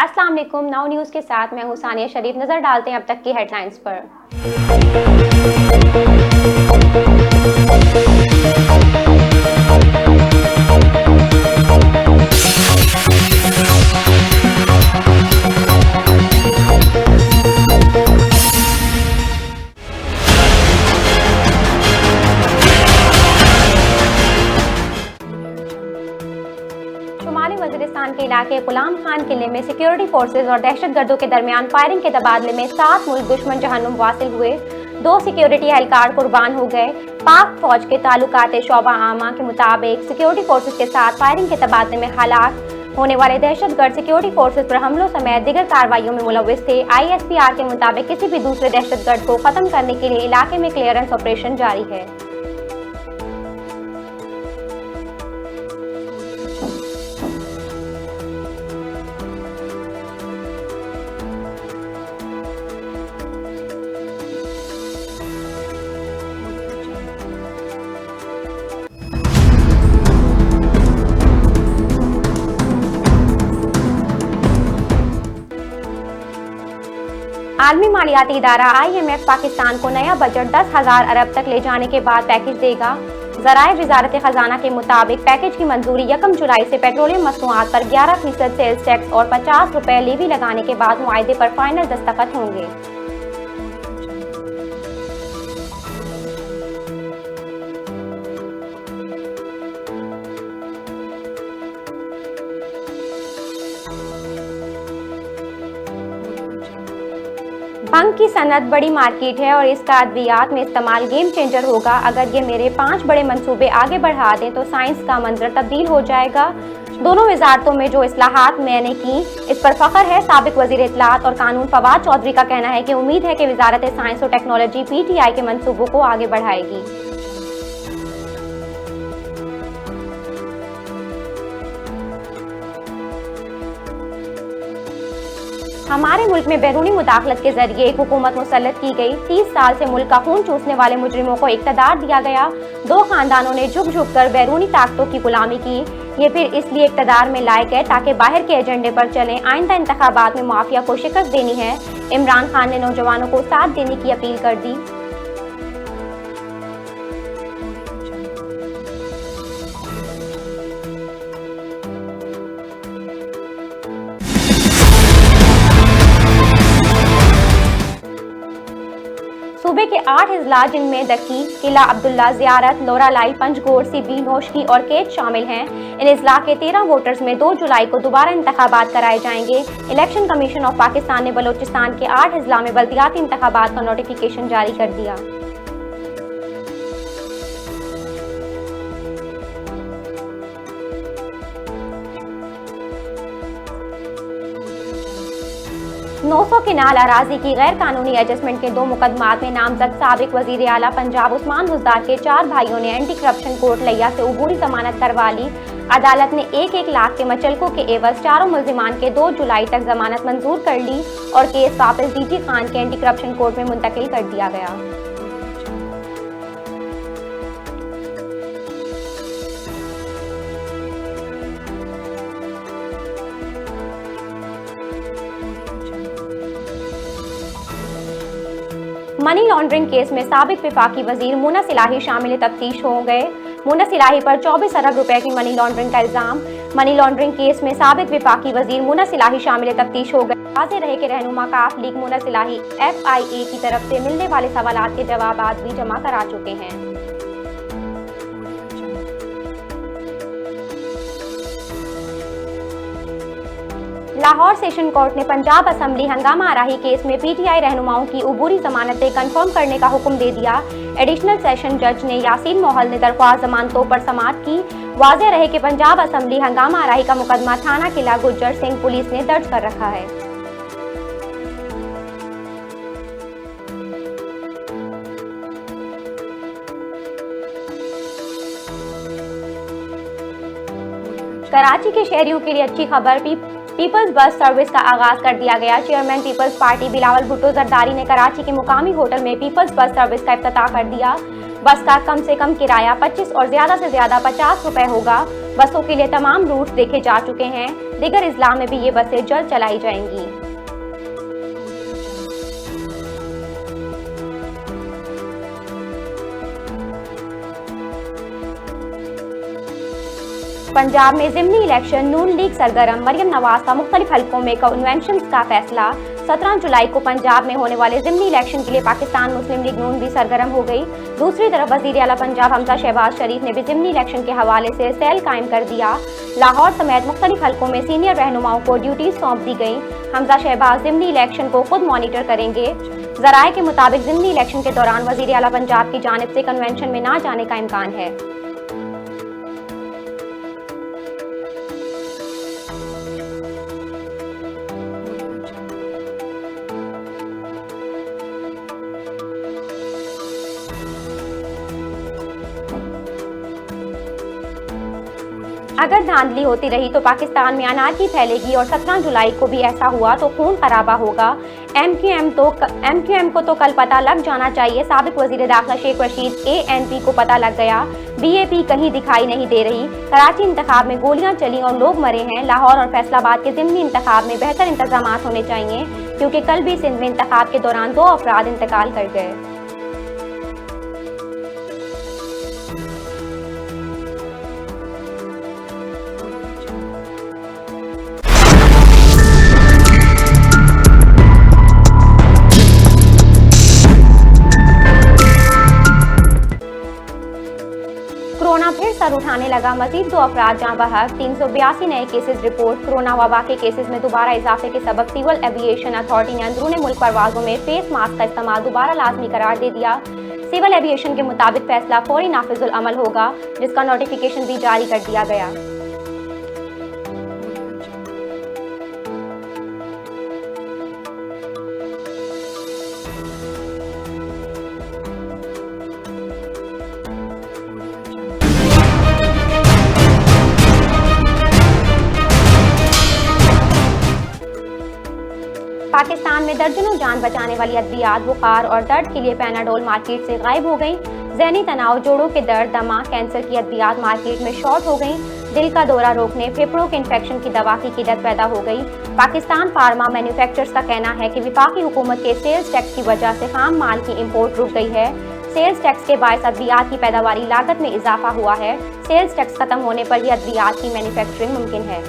अस्सलाम वालेकुम। Now news के साथ मैं हूं सानिया शरीफ। नजर डालते हैं अब तक की हेडलाइंस पर। शुमाली वज़ीरिस्तान के इलाके गुलाम खान किले में सिक्योरिटी फोर्सेज और दहशतगर्दों के दरमियान फायरिंग के तबादले में 7 मुल्क दुश्मन जहन्नुम वासिल हुए। 2 सिक्योरिटी एहलकार कुर्बान हो गए। पाक फौज के ताल्लुकात शोबा आमा के मुताबिक सिक्योरिटी फोर्सेज के साथ फायरिंग के तबादले में हलाक होने वाले दहशतगर्द सिक्योरिटी फोर्सेज पर हमलों समेत दीगर कार्रवाइयों में मुलव्विस थे। ISPR के मुताबिक किसी भी दूसरे दहशतगर्द को खत्म करने के लिए इलाके में क्लियरेंस ऑपरेशन जारी है। आलमी मालियाती इदारा IMF पाकिस्तान को नया बजट 10,000 अरब तक ले जाने के बाद पैकेज देगा। ज़राए वज़ारत ख़ज़ाना के मुताबिक पैकेज की मंजूरी 1 जुलाई से पेट्रोलियम मसनूआत पर 11% सेल्स टैक्स और 50 रुपये लेवी लगाने के बाद मुआहदे पर फाइनल दस्तखत होंगे। भंग की सनत बड़ी मार्केट है और इसका अद्वियात में इस्तेमाल गेम चेंजर होगा। अगर ये मेरे 5 बड़े मंसूबे आगे बढ़ा दें तो साइंस का मंजर तब्दील हो जाएगा। दोनों वजारतों में जो इस्लाहात मैंने की इस पर फख्र है। साबिक वजीर इत्तलात और कानून फवाद चौधरी का कहना है कि उम्मीद है कि वजारत साइंस और टेक्नोलॉजी PTI के मंसूबों को आगे बढ़ाएगी। हमारे मुल्क में बैरूनी मुदाखलत के जरिए एक हुकूमत मुसल्लत की गई। 30 साल से मुल्क का खून चूसने वाले मुजरिमों को इक़्तिदार दिया गया। 2 खानदानों ने झुक झुक कर बैरूनी ताकतों की गुलामी की। ये फिर इसलिए इक़्तिदार में लाए गए ताकि बाहर के एजेंडे पर चलें। आइंदा इंतखाबात में माफिया को शिकस्त देनी है। इमरान खान ने नौजवानों को साथ देने की अपील कर दी। सूबे के 8 अजला जिनमें दकी, किला अब्दुल्ला, ज़ियारत, लोरालाई, पंजगोर, सिबी, नोशकी और केच शामिल हैं। इन अजला के 13 वोटर्स में 2 जुलाई को दोबारा इंतखाबात कराए जाएंगे। इलेक्शन कमीशन ऑफ पाकिस्तान ने बलोचिस्तान के 8 अजला में बल्दियाती इंतखाबात का नोटिफिकेशन जारी कर दिया। नौ सौ किनाल अराजी की गैर कानूनी एडजस्टमेंट के 2 मुकदमात में नामजद साबिक वजीर आला पंजाब उस्मान बुज़दार के 4 भाइयों ने एंटी करप्शन कोर्ट लिया से उबूरी जमानत करवा ली। अदालत ने 1-1 लाख के मचलकों के एवज चारों मुल्जिमान के 2 जुलाई तक जमानत मंजूर कर ली और केस वापस DG खान के एंटी करप्शन कोर्ट में मुंतकिल कर दिया गया। मनी लॉन्ड्रिंग केस में साबिक वफाकी वजीर मुनस इलाही शामिल तफ्तीश हो गए। मुनस इलाही पर 24 अरब रुपए की मनी लॉन्ड्रिंग का इल्जाम। मनी लॉन्ड्रिंग केस में साबिक वफाकी वजीर मुनस इलाही शामिल तफ्तीश हो गए। वाज़ेह रहे कि रहनुमा काफ लीग मुनस इलाही FIA की तरफ से मिलने वाले सवालात के जवाब भी जमा करा चुके हैं। लाहौर सेशन कोर्ट ने पंजाब असम्बली हंगामा आराही केस में PTI रहनुमाओं की उबूरी जमानतें कंफर्म करने का हुक्म दे दिया। एडिशनल सेशन जज ने यासीन मोहल ने दरख्वास्त जमानतों पर समाअत की। वाज़ेह रहे कि पंजाब असम्बली हंगामा आराही का मुकदमा थाना किला गुज्जर सिंह पुलिस ने दर्ज कर रखा है। कराची के शहरियों के लिए अच्छी खबर, पीपल्स बस सर्विस का आगाज कर दिया गया। चेयरमैन पीपल्स पार्टी बिलावल भुट्टो जरदारी ने कराची के मुकामी होटल में पीपल्स बस सर्विस का इफ्तिताह कर दिया। बस का कम से कम किराया 25 और ज़्यादा से ज़्यादा 50 रुपए होगा। बसों के लिए तमाम रूट्स देखे जा चुके हैं। दीगर अजला में भी ये बसें जल्द चलाई जाएंगी। पंजाब में ज़िमनी इलेक्शन, नून लीग सरगर्म, मरियम नवाज का मुख्तलिफ हलकों में कन्वेंशन का फैसला। 17 जुलाई को पंजाब में होने वाले ज़िमनी इलेक्शन के लिए पाकिस्तान मुस्लिम लीग नून भी सरगर्म हो गई। दूसरी तरफ वज़ीर आला पंजाब हमजा शहबाज शरीफ ने भी ज़िमनी इलेक्शन के हवाले से सेल कायम कर दिया। लाहौर समेत मुख्तलिफ हलकों में सीनियर रहनुमाओं को ड्यूटीज सौंप दी गई। हमजा शहबाज ज़िमनी इलेक्शन को खुद मॉनिटर करेंगे। ज़राए के मुताबिक ज़िमनी इलेक्शन के दौरान वज़ीर आला पंजाब की जानिब से कन्वेंशन में ना जाने का इम्कान है। अगर धांधली होती रही तो पाकिस्तान में अनारकी फैलेगी और 17 जुलाई को भी ऐसा हुआ तो खून खराबा होगा। एमक्यूएम को तो कल पता लग जाना चाहिए। साबिक वजीर दाखिला शेख रशीद एएनपी को पता लग गया। बीएपी कहीं दिखाई नहीं दे रही। कराची इंतखाब में गोलियां चली और लोग मरे हैं। लाहौर और फैसलाबाद के ज़िमनी इंतखाब में बेहतर इंतजाम होने चाहिए, क्योंकि कल भी सिंध में इंतखाब के दौरान 2 अफराद इंतकाल कर गए। कोरोना फिर सर उठाने लगा। मजीद 2 अफराद जाँ बहक। 382 नए केसेस रिपोर्ट। कोरोना वबा के केसेस में दोबारा इजाफे के सबब सिविल एविएशन अथॉरिटी ने अंदरूनी मुल्क परवाजों में फेस मास्क का इस्तेमाल दोबारा लाजमी करार दे दिया। सिविल एविएशन के मुताबिक फैसला फौरी नाफिजुल अमल होगा, जिसका नोटिफिकेशन भी जारी कर दिया गया। पाकिस्तान में दर्जनों जान बचाने वाली अद्वियात बुखार और दर्द के लिए पैनाडोल मार्केट से गायब हो गई। ज़हनी तनाव, जोड़ों के दर्द, दमा, कैंसर की अद्वियात मार्केट में शॉर्ट हो गई। दिल का दौरा रोकने, फेफड़ों के इन्फेक्शन की दवा की किल्लत पैदा हो गई। पाकिस्तान फार्मा मैन्युफैक्चरर्स का कहना है कि वफाकी हुकूमत के सेल्स टैक्स की वजह से खाम माल की इम्पोर्ट रुक गई है। सेल्स टैक्स के बायस अद्वियात की पैदावारी लागत में इजाफा हुआ है। सेल्स टैक्स खत्म होने पर ही अद्वियात की मैन्युफैक्चरिंग मुमकिन है।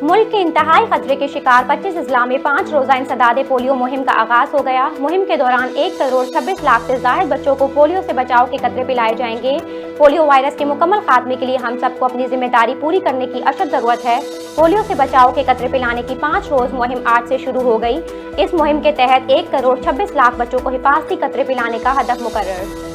मुल्क के इंतहाई खतरे के शिकार 25 अजला में 5 रोज़ा इंसदाद पोलियो मुहिम का आगाज हो गया। मुहिम के दौरान 1 करोड़ 26 लाख से ज़ायद बच्चों को पोलियो से बचाव के कतरे पिलाए जाएंगे। पोलियो वायरस के मुकम्मल खात्मे के लिए हम सबको अपनी जिम्मेदारी पूरी करने की अशद ज़रूरत है। पोलियो से बचाव के कतरे पिलाने की 5 रोज़ मुहिम आज से शुरू हो गई। इस मुहिम के तहत 1 करोड़ 26 लाख बच्चों को हिफाजती कतरे पिलाने का हदफ मुकर्रर।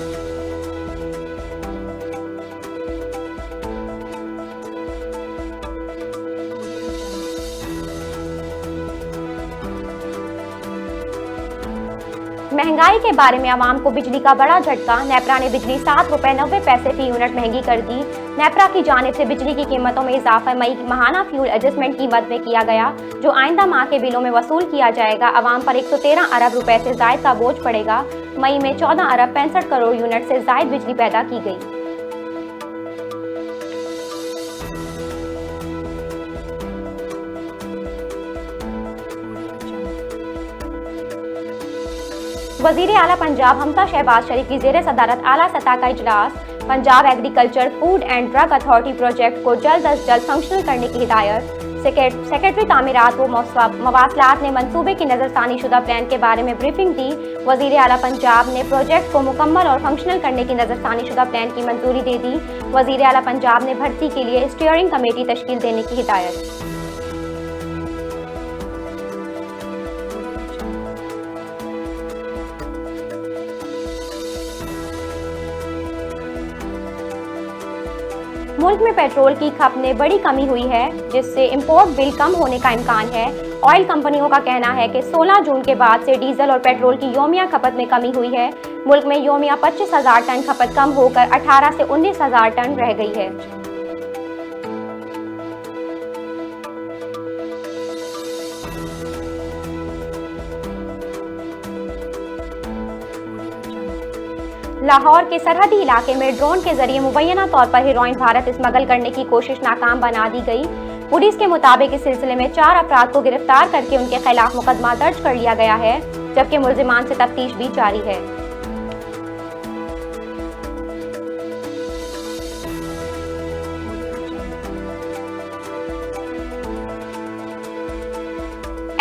महंगाई के बारे में आवाम को बिजली का बड़ा झटका। नेपरा ने बिजली 7 रुपये 90 पैसे फी यूनिट महंगी कर दी। नेपरा की जानिब से बिजली की कीमतों में इजाफा मई माहाना फ्यूल एडजस्टमेंट कीमत में किया गया, जो आइंदा माह के बिलों में वसूल किया जाएगा। आवाम पर 113 अरब रुपए से जायद का बोझ पड़ेगा। मई में 14 अरब 65 करोड़ यूनिट से जायद बिजली पैदा की गई। वज़ीर आला पंजाब हमजा शहबाज शरीफ की ज़ेर सदारत आला सतह का इजलास। Punjab agriculture food and drug authority project को जल्द अज जल्द फंक्शनल करने की हिदायत। सेक्रेटरी तामीरात व मवासलात ने मंसूबे की नज़रसानी शुदा प्लान के बारे में ब्रीफिंग दी। वज़ीर आला पंजाब ने प्रोजेक्ट को मुकम्मल और फंक्शनल करने की नज़रसानी शुदा प्लान की मंजूरी दे दी। वज़ीर आला पंजाब ने भर्ती के लिए स्टीयरिंग कमेटी तश्कील देने की हिदायत। मुल्क में पेट्रोल की खपत में बड़ी कमी हुई है, जिससे इंपोर्ट बिल कम होने का इम्कान है। ऑयल कंपनियों का कहना है कि 16 जून के बाद से डीजल और पेट्रोल की योमिया खपत में कमी हुई है। मुल्क में योमिया 25,000 टन खपत कम होकर 18 से 19,000 टन रह गई है। लाहौर के सरहदी इलाके में ड्रोन के जरिए मुबैना तौर पर हेरोइन भारत स्मगल करने की कोशिश नाकाम बना दी गई। पुलिस के मुताबिक इस सिलसिले में 4 अफराद को गिरफ्तार करके उनके खिलाफ मुकदमा दर्ज कर लिया गया है, जबकि मुल्जिमान से तफ्तीश भी जारी है।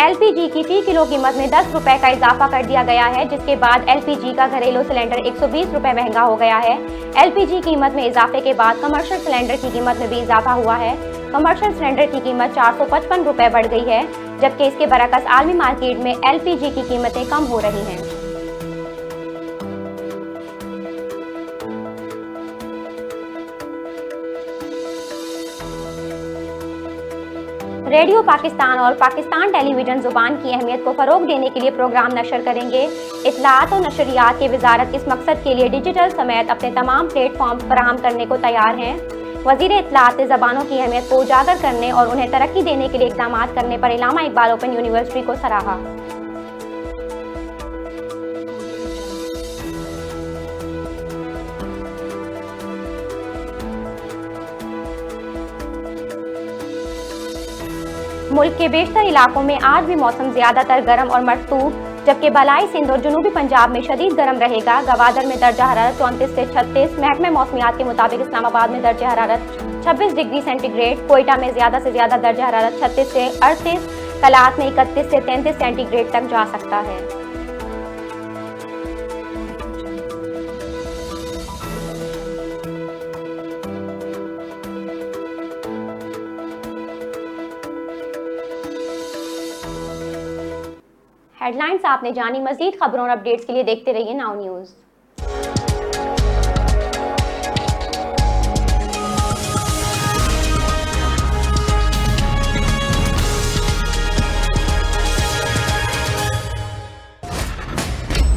एलपीजी की फी किलो कीमत में 10 रुपए का इजाफा कर दिया गया है, जिसके बाद एलपीजी का घरेलू सिलेंडर 120 रुपए महंगा हो गया है। एलपीजी कीमत में इजाफे के बाद कमर्शियल सिलेंडर की कीमत में भी इजाफा हुआ है। कमर्शियल सिलेंडर की कीमत 455 रुपए बढ़ गई है, जबकि इसके बरअक्स आलमी मार्केट में एलपीजी की कीमतें कम हो रही हैं। रेडियो पाकिस्तान और पाकिस्तान टेलीविजन जुबान की अहमियत को फ़रोग देने के लिए प्रोग्राम नशर करेंगे। इत्तलाआत और नशरियात की वजारत इस मकसद के लिए डिजिटल समेत अपने तमाम प्लेटफॉर्म फराहम करने को तैयार हैं। वज़ीर इत्तलाआत ने ज़बानों की अहमियत को उजागर करने और उन्हें तरक्की देने के लिए इक़दाम करने पर इल्लामा इकबाल ओपन यूनिवर्सिटी को सराहा। मुल्क के बेशतर इलाकों में आज भी मौसम ज्यादातर गर्म और मरतूब, जबकि बलाई सिंध और जनूबी पंजाब में शदीद गर्म रहेगा। गवादर में दर्जा हरारत 34 से 36, महकमे मौसमियात के मुताबिक इस्लामाबाद में दर्जा हरारत 26 डिग्री सेंटीग्रेड, कोयटा में ज्यादा से ज्यादा दर्जा हरारत 36 से 38, कलात में 31 से 33 सेंटीग्रेड तक जा सकता है। हेडलाइंस आपने जानी। मजीद खबरों और अपडेट्स के लिए देखते रहिए नाउ न्यूज़।